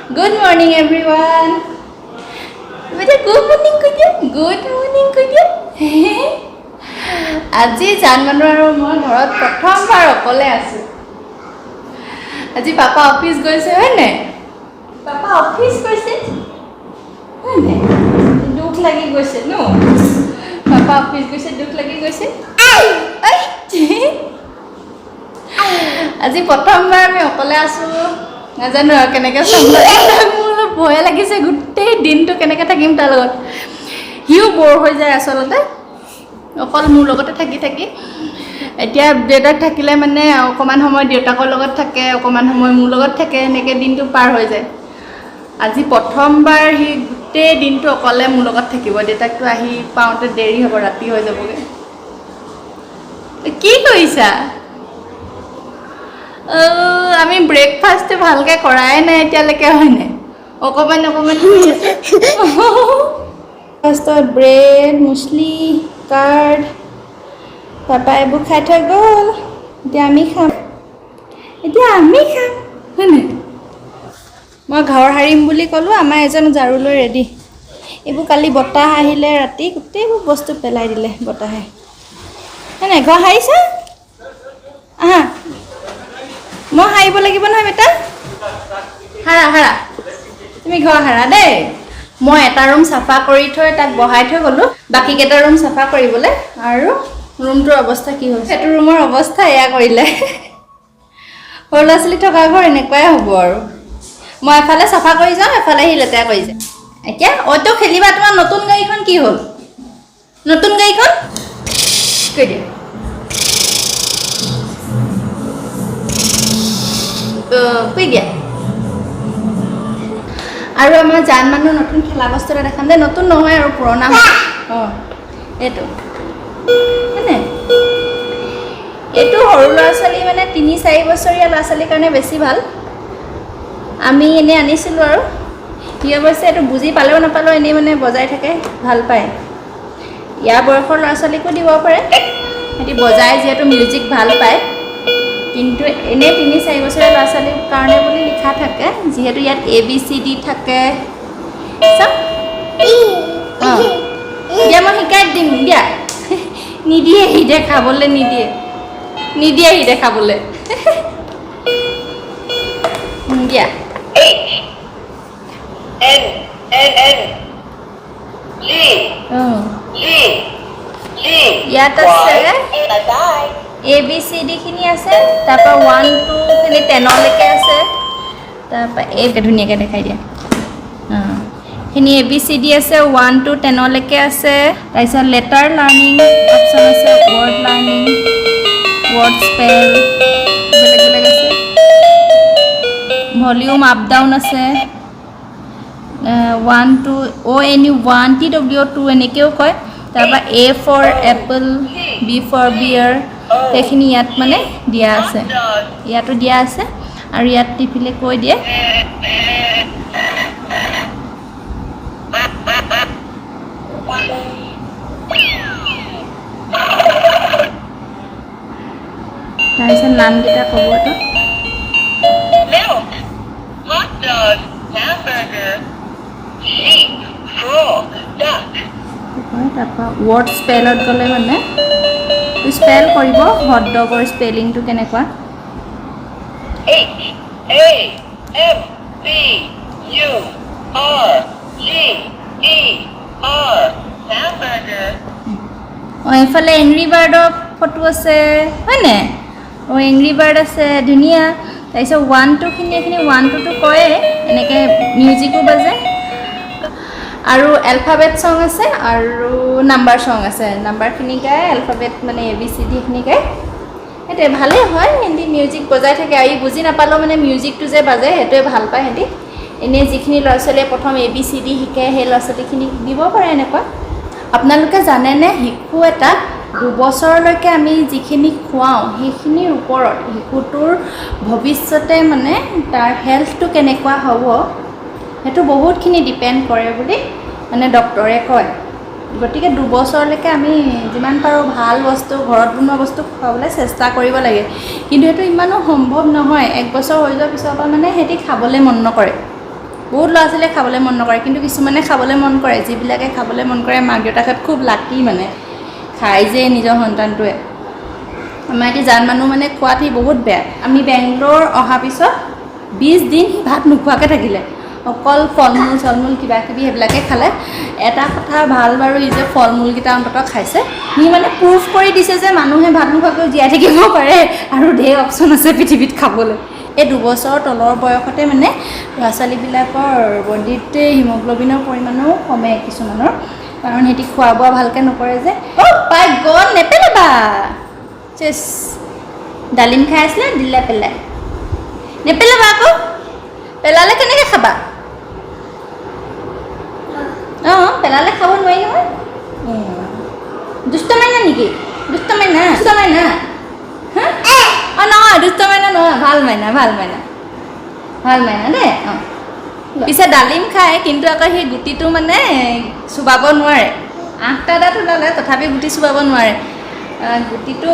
Good morning, everyone. Good morning, good morning. আজি জানমানৰ আৰু মই ঘৰত প্ৰথমবাৰ অকলে আছো। আজি পাপা অফিস গৈছে হয় নাই? পাপা অফিস গৈছে হয় নাই? দুখ লাগি গৈছে ন? পাপা অফিস গৈছে দুখ লাগি গৈছে। আজি প্ৰথমবাৰ আমি অকলে আছো। নাজানো আৰু কেনেকৈ চম্ভালিম। মোৰ ভয় লাগিছে গোটেই দিনটো কেনেকৈ থাকিম তাৰ লগত। হিও বৰ হৈ যায় আচলতে অকল মোৰ লগতে থাকি এতিয়া দেউতাক থাকিলে মানে অকমান সময় দেউতাকৰ লগত থাকে অকমান সময় মোৰ লগত থাকে এনেকৈ দিনটো পাৰ হৈ যায়। আজি প্ৰথমবাৰ হি গোটেই দিনটো অকলে মোৰ লগত থাকিব। দেউতাকটো আহি পাওঁতে দেৰি হ'ব ৰাতি হৈ যাবগৈ। কি কৰিছা? আমি ব্ৰেকফাষ্ট ভালকে কৰাই নাই এতিয়ালৈকে হয় নাই? অকমান ফাৰ্ষ্টত ব্ৰেড মুছলি কাৰ্ড পাপা এইবোৰ খাই থৈ গ'ল। এতিয়া আমি খাম হয় নাই? মই ঘৰ সাৰিম বুলি ক'লোঁ। আমাৰ এজন ঝাৰু লৈ ৰেডি। এইবোৰ কালি বতাহ আহিলে ৰাতি গোটেইবোৰ বস্তু পেলাই দিলে বতাহে হয় নাই? ঘৰ সাৰিছা? আহা মই সাৰিব লাগিব নহয় বেটা। হাৰা তুমি ঘৰ সাৰা দেই। মই এটা ৰুম চাফা কৰি থৈ তাক বহাই থৈ গ'লোঁ বাকীকেইটা ৰুম চাফা কৰিবলৈ। আৰু ৰুমটোৰ অৱস্থা কি হৈছে? সেইটো ৰুমৰ অৱস্থা এয়া কৰিলে। সৰু ল'ৰা ছোৱালী থকা ঘৰ এনেকুৱাই হ'ব আৰু। মই এফালে চাফা কৰি যাওঁ এফালে সি লেতেৰা কৰি যায়। এতিয়া অ'তো খেলিবা। তোমাৰ নতুন গাড়ীখন কি হ'ল? নতুন গাড়ীখন কৈ দিয়া। কৈ দিয়া। আৰু আমাৰ জান মানুহ নতুন খেলা বস্তু এটা দেখাম দেই। নতুন নহয় আৰু পুৰণা অঁ এইটো হয়নে? এইটো সৰু ল'ৰা ছোৱালী মানে ৩-৪ বছৰীয়া ল'ৰা ছোৱালীৰ কাৰণে বেছি ভাল। আমি এনেই আনিছিলোঁ আৰু সি অৱশ্যে এইটো বুজি পালেও নাপালেও এনেই মানে বজাই থাকে ভাল পায়। ইয়াৰ বয়সৰ ল'ৰা ছোৱালীকো দিব পাৰে। সিহঁতি বজাই যিহেতু মিউজিক ভাল পায়। কিন্তু এনেই ৩-৪ বছৰীয়া ল'ৰা ছোৱালীৰ কাৰণে বুলি লিখা থাকে যিহেতু ইয়াত ABCD থাকে। চাওক অঁ দিয়া মই শিকাই দিম দিয়া। নিদিয়ে সি দেখাবলৈ নিদিয়ে সি দেখাবলৈ দিয়া। ইয়াত আছে ABCD খিনি আছে। তাৰপৰা 1-2 খিনি 10লৈকে আছে। তাৰপৰা এই ধুনীয়াকৈ দেখাই দিয়া। খিনি ABCD আছে 1-to 10লৈকে আছে। তাৰপিছত লেটাৰ লাৰ্ণিং অপশ্যন আছে। ৱৰ্ড লাৰ্ণিং ৱৰ্ড স্পেল বেলেগ আছে। ভলিউম আপ ডাউন আছে। 1-to ONU1 TW2 এনেকৈও কয়। তাৰপৰা A for apple B for bear সেইখিনি ইয়াত মানে দিয়া আছে। ইয়াতো দিয়া আছে আৰু ইয়াত টিপিলে কৈ দিয়ে। তাৰপিছত নামকেইটা ক'বতো তাৰপৰা ৱৰ্ড স্পেলত গ'লে মানে স্পেল কৰিব হট ডগৰ স্পেলিংটো কেনেকুৱা। এইফালে এংৰি বাৰ্ডৰ ফটো আছে হয়নে? এংৰি বাৰ্ড আছে ধুনীয়া। তাৰপিছত 1-2 খিনি এইখিনি 1-2 কয়ে এনেকৈ মিউজিকো বাজে। আৰু এলফাবেট চং আছে আৰু নাম্বাৰ চং আছে। নাম্বাৰখিনি গায় এলফাবেট মানে ABCD খিনি গায়। সেইটোৱে ভালেই হয়। সিহঁতি মিউজিক বজাই থাকে আৰু বুজি নাপালেও মানে মিউজিকটো যে বাজে সেইটোৱে ভাল পায় সিহঁতি। এনেই যিখিনি ল'ৰা ছোৱালীয়ে প্ৰথম ABCD শিকে সেই ল'ৰা ছোৱালীখিনিক দিব পাৰে এনেকুৱা। আপোনালোকে জানেনে শিশু এটা 2 বছৰলৈকে আমি যিখিনি খুৱাওঁ সেইখিনিৰ ওপৰত শিশুটোৰ ভৱিষ্যতে মানে তাৰ হেল্থটো কেনেকুৱা হ'ব সেইটো বহুতখিনি ডিপেণ্ড কৰে বুলি মানে ডক্টৰে কয়। গতিকে 2 বছৰলৈকে আমি যিমান পাৰোঁ ভাল বস্তু ঘৰত বনোৱা বস্তু খুৱাবলৈ চেষ্টা কৰিব লাগে। কিন্তু সেইটো ইমানো সম্ভৱ নহয়। 1 বছৰ হৈ যোৱাৰ পিছৰ পৰা মানে সিহঁতি খাবলৈ মন নকৰে। বহুত ল'ৰা ছোৱালীয়ে খাবলৈ মন নকৰে কিন্তু কিছুমানে খাবলৈ মন কৰে যিবিলাকে খাবলৈ মন কৰে মাক দেউতাকত খুব লাকি মানে খাই যে নিজৰ সন্তানটোৱে আমাৰ এতিয়া জান মানুহ মানে খোৱাত সি বহুত বেয়া আমি বেংগলোৰ অহাৰ পিছত 20 দিন ভাত নোখোৱাকৈ থাকিলে অকল ফল মূল কিবা কিবি সেইবিলাকে খালে এটা কথা ভাল বাৰু ই যে ফল মূলকেইটা অন্ততঃ খাইছে সি মানে প্ৰুফ কৰি দিছে যে মানুহে ভাত নোখোৱাকৈ জীয়াই থাকিব পাৰে আৰু ঢেৰ অপশ্যন আছে পৃথিৱীত খাবলৈ এই 2 বছৰৰ তলৰ বয়সতে মানে ল'ৰা ছোৱালীবিলাকৰ বডিত হিমোগ্ল'বিনৰ পৰিমাণো কমে কিছুমানৰ কাৰণ সিহঁতি খোৱা বোৱা ভালকৈ নকৰে যে পাই গ'ল নেপেলাবা চেছ ডালিম খাই আছিলে দিলে পেলাই নেপেলাবা আকৌ পেলালে কেনেকৈ খাবা অঁ পেলালে খাব নোৱাৰি নহয় দুষ্ট মাইনা নেকি দুষ্ট মাইনা অঁ নহয় দুষ্ট মাইনা নহয় ভাল মাইনা দেই অঁ পিছে ডালিম খায় কিন্তু আকৌ সেই গুটিটো মানে চুবাব নোৱাৰে 8টা দাঁত ওলালে তথাপি গুটি চুবাব নোৱাৰে গুটিটো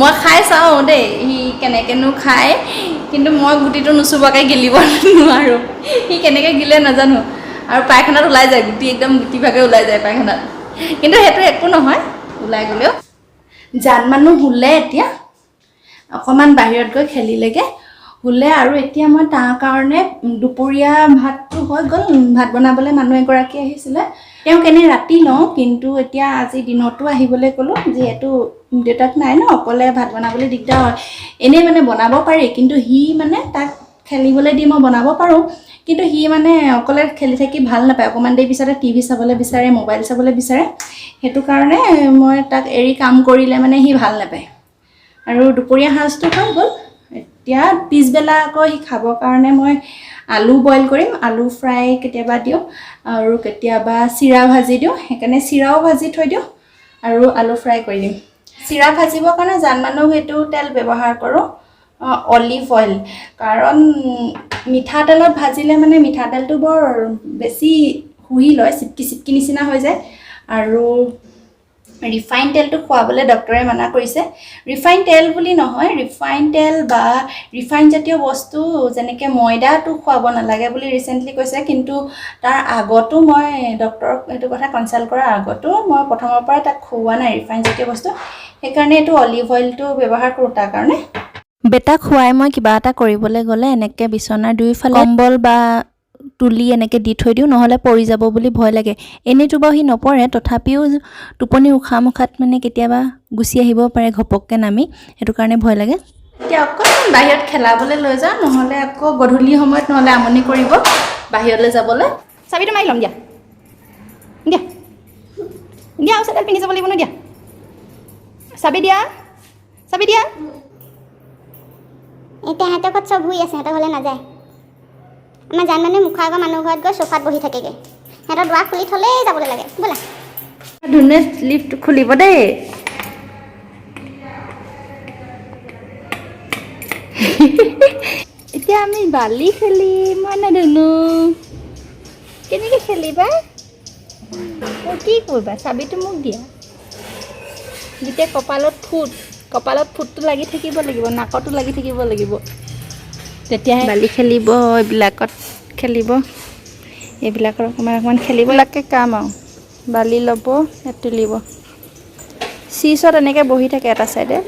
মই খাই চাওঁ দেই সি কেনেকৈনো খায় কিন্তু মই গুটিটো নুচুবাকৈ গিলিব নোৱাৰোঁ সি কেনেকৈ গিলে নাজানো আৰু পায়খানাত ওলাই যায় গুটি একদম গুটিভাগে ওলাই যায় পায়খানাত কিন্তু সেইটো একো নহয় ওলাই গ'লেও জান মানুহ শুলে এতিয়া অকণমান বাহিৰত গৈ খেলিলেগৈ শুলে আৰু এতিয়া মই তাৰ কাৰণে দুপৰীয়া ভাতটো হৈ গ'ল ভাত বনাবলৈ মানুহ এগৰাকী আহিছিলে তেওঁক এনেই ৰাতি লওঁ কিন্তু এতিয়া আজি দিনতো আহিবলৈ ক'লোঁ যিহেতু দেউতাক নাই ন অকলে ভাত বনাবলৈ দিগদাৰ হয় এনেই মানে বনাব পাৰি কিন্তু সি মানে তাক খেলিবলৈ দি মই বনাব পাৰোঁ কিন্তু সি মানে অকলে খেলি থাকি ভাল নাপায় অকণমান দেৰি পিছতে টিভি চাবলৈ বিচাৰে মোবাইল চাবলৈ বিচাৰে সেইটো কাৰণে মই তাক এৰি কাম কৰিলে মানে সি ভাল নাপায় আৰু দুপৰীয়া সাঁজটো হৈ গ'ল এতিয়া পিছবেলা আকৌ সি খাবৰ কাৰণে মই আলু বইল কৰিম আলু ফ্ৰাই কেতিয়াবা দিওঁ আৰু কেতিয়াবা চিৰা ভাজি দিওঁ সেইকাৰণে চিৰাও ভাজি থৈ দিওঁ আৰু আলু ফ্ৰাই কৰি দিম চিৰা ভাজিবৰ কাৰণে জান মানুহ সেইটো তেল ব্যৱহাৰ কৰোঁ অলিভ অইল কাৰণ মিঠাতেলত ভাজিলে মানে মিঠাতেলটো বৰ বেছি শুহি লয় চিটকি নিচিনা হৈ যায় আৰু ৰিফাইন তেলটো খোৱাবলৈ ডক্টৰে মানা কৰিছে ৰিফাইন তেল বুলি নহয় ৰিফাইন তেল বা ৰিফাইন জাতীয় বস্তু যেনেকৈ ময়দাটো খুৱাব নালাগে বুলি ৰিচেণ্টলি কৈছে কিন্তু তাৰ আগতো মই ডক্টৰক সেইটো কথা কনচাল্ট কৰাৰ আগতো মই প্ৰথমৰ পৰা তাক খুওৱা নাই ৰিফাইন জাতীয় বস্তু সেইকাৰণে এইটো অলিভ অইলটো ব্যৱহাৰ কৰোঁ তাৰ কাৰণে বেটাক খুৱাই মই কিবা এটা কৰিবলৈ গ'লে এনেকৈ বিচনাৰ দুয়োফালে কম্বল বা তুলি এনেকৈ দি থৈ দিওঁ নহ'লে পৰি যাব বুলি ভয় লাগে এনেইতো বাৰু সি নপৰে তথাপিও টোপনি উশাহ মুখাত মানে কেতিয়াবা গুচি আহিব পাৰে ঘপককৈ নামি সেইটো কাৰণে ভয় লাগে এতিয়া অকণমান বাহিৰত খেলাবলৈ লৈ যাওঁ নহ'লে আকৌ গধূলি সময়ত নহ'লে আমনি কৰিব বাহিৰলৈ যাবলৈ চাবিটো মাৰি ল'ম দিয়া আৰু চেণ্ডেল পিন্ধি যাব লাগিব ন দিয়া চাবি দিয়া এতিয়া সিহঁতৰ ঘৰত চব শুই আছে সিহঁতৰ ঘৰলৈ নাযায় আমাৰ জান মানুহে মুখৰ আগৰ মানুহ ঘৰত গৈ চোফাত বহি থাকেগৈ সিহঁতৰ দুৱাৰ খুলি থ'লেই যাবলৈ লাগে ব'লা ধুনীয়া লিফ্ট খুলিব দেই এতিয়া আমি বালি খেলিম মই নাজানো কেনেকৈ খেলিবা কি কৰিবা চাবিটো মোক দিয়া যেতিয়া কপালত ফুটটো লাগি থাকিব লাগিব নাকতো লাগি থাকিব লাগিব তেতিয়াহে বালি খেলিব এইবিলাকত খেলিব এইবিলাকৰ অকণমান খেলিবলৈকে কাম আৰু বালি ল'ব তুলিব চিজত এনেকৈ বহি থাকে এটা চাইডে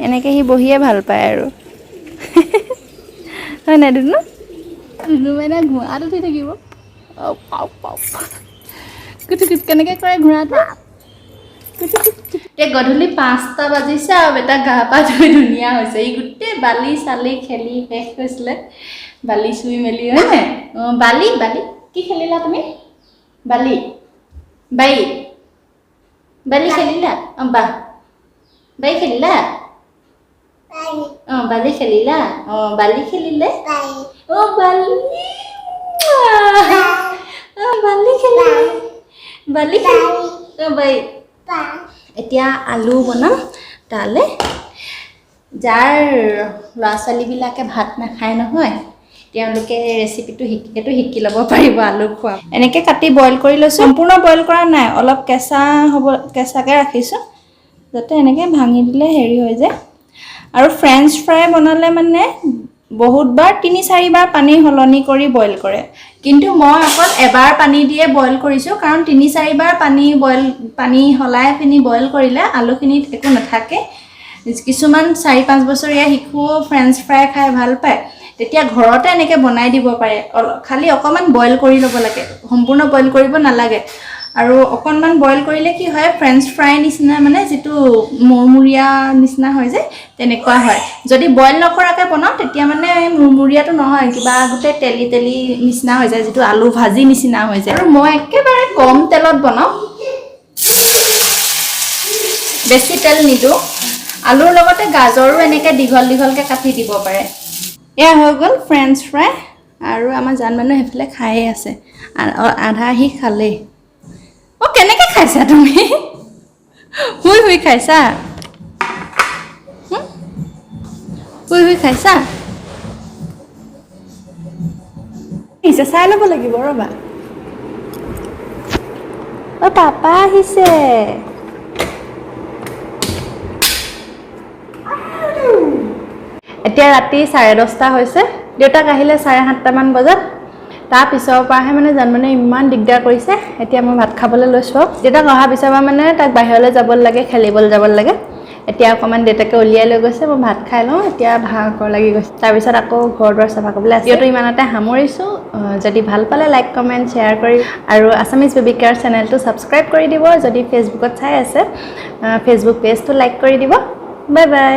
এনেকৈ সি বহিয়ে ভাল পায় আৰু হয় নাই দুনু মানে ঘোঁৰাত উঠি থাকিব কেনেকৈ কৰে ঘোঁৰাটো এতিয়া গধূলি 5টা বাজিছে আৰু বেটা গা পা ধুই ধুনীয়া হৈছে ই গোটেই বালি চালি খেলি শেষ হৈছিলে বালি চুই মেলি হয়নে অঁ বালি কি খেলিলা তুমি বালি খেলিলা অঁ বাই খেলিলা অঁ বালি খেলিলা অঁ বালি খেলিলে অঁ বালি খেলিলে অঁ বাই এতিয়া আলু বনাম তালৈ যাৰ ল'ৰা ছোৱালীবিলাকে ভাত নাখায় নহয় তেওঁলোকে ৰেচিপিটো শিকি ল'ব পাৰিব আলু খোৱা এনেকৈ কাটি বইল কৰি লৈছোঁ সম্পূৰ্ণ বইল কৰা নাই অলপ কেঁচাকৈ ৰাখিছোঁ যাতে এনেকৈ ভাঙি দিলে হেৰি হৈ যায় আৰু ফ্ৰেঞ্চ ফ্ৰাই বনালে মানে বহুতবাৰ 3-4 বাৰ পানী হলনি কৰি বইল কৰে কিন্তু মই অকল এবাৰ পানী দিয়ে বইল কৰিছোঁ কাৰণ 3-4 বাৰ পানী হলাই পিনি বইল কৰিলে আলুখিনিত একো নাথাকে কিছুমান 4-5 বছৰীয়া শিশু ফ্ৰেঞ্চ ফ্ৰাই খাই ভাল পায় তেতিয়া ঘৰতে এনেকৈ বনাই দিব পাৰে খালি অকমান বইল কৰি ল'ব লাগে সম্পূৰ্ণ বইল কৰিব নালাগে আৰু অকনমান বইল কৰিলে কি হয় ফ্ৰেঞ্চ ফ্ৰাই নিচিনা মানে যেটো মুৰমুৰিয়া নিচিনা হয় যে তেনেকুৱা হয় যদি বইল নকৰাকে বনাও তেতিয়া মানে মুৰমুৰিয়াটো নহয় কিবা গুটে তেলি তেলি নিচিনা হৈ যায় যেটো আলু ভাজি নিচিনা হৈ যায় আৰু মই একেবাৰে কম তেলত বনাও বেছি তেল নিদো আলুৰ লগতে গাজৰো এনেকৈ দীঘল দীঘলকে কাটি দিব পাৰে এয়া হৈ গ'ল ফ্ৰেঞ্চ ফ্ৰাই আৰু আমাৰ জান মানুহ হেফালে খায়ে আছে আধা হি খালে ও কেনেকৈ খাইছা তুমি হুই হুই খাইছা হুই হুই খাইছা আহিছে চাই ল'ব লাগিব ৰ'বা ও পাপা আহিছে এতিয়া ৰাতি 10:30 হৈছে দেউতাক আহিলে 7:30 মান বজাত তাৰ পিছৰ পৰাহে মানে জানমানে ইমান দিগদাৰ কৰিছে এতিয়া মই ভাত খাবলৈ লৈছো দেউতাক অহা পিছৰ পৰা মানে তাক বাহিৰলৈ যাব লাগে খেলিবলৈ যাব লাগে এতিয়া অকমান দেউতাকে উলিয়াই লৈ গৈছে মই ভাত খাই লওঁ এতিয়া ভাগৰ লাগি গৈছে তাৰ পিছত আকৌ ঘৰ দুৱাৰ চাফা কৰিবলৈ আছে ইটো ইমানতে সামৰিছো যদি ভাল পালে লাইক কমেন্ট শেয়াৰ কৰি আৰু আসামিজ বেবি কেয়াৰ চেনেলটো সাবস্ক্ৰাইব কৰি দিব যদি ফেচবুকত চাই আছে ফেচবুক পেজটো লাইক কৰি দিব বাই বাই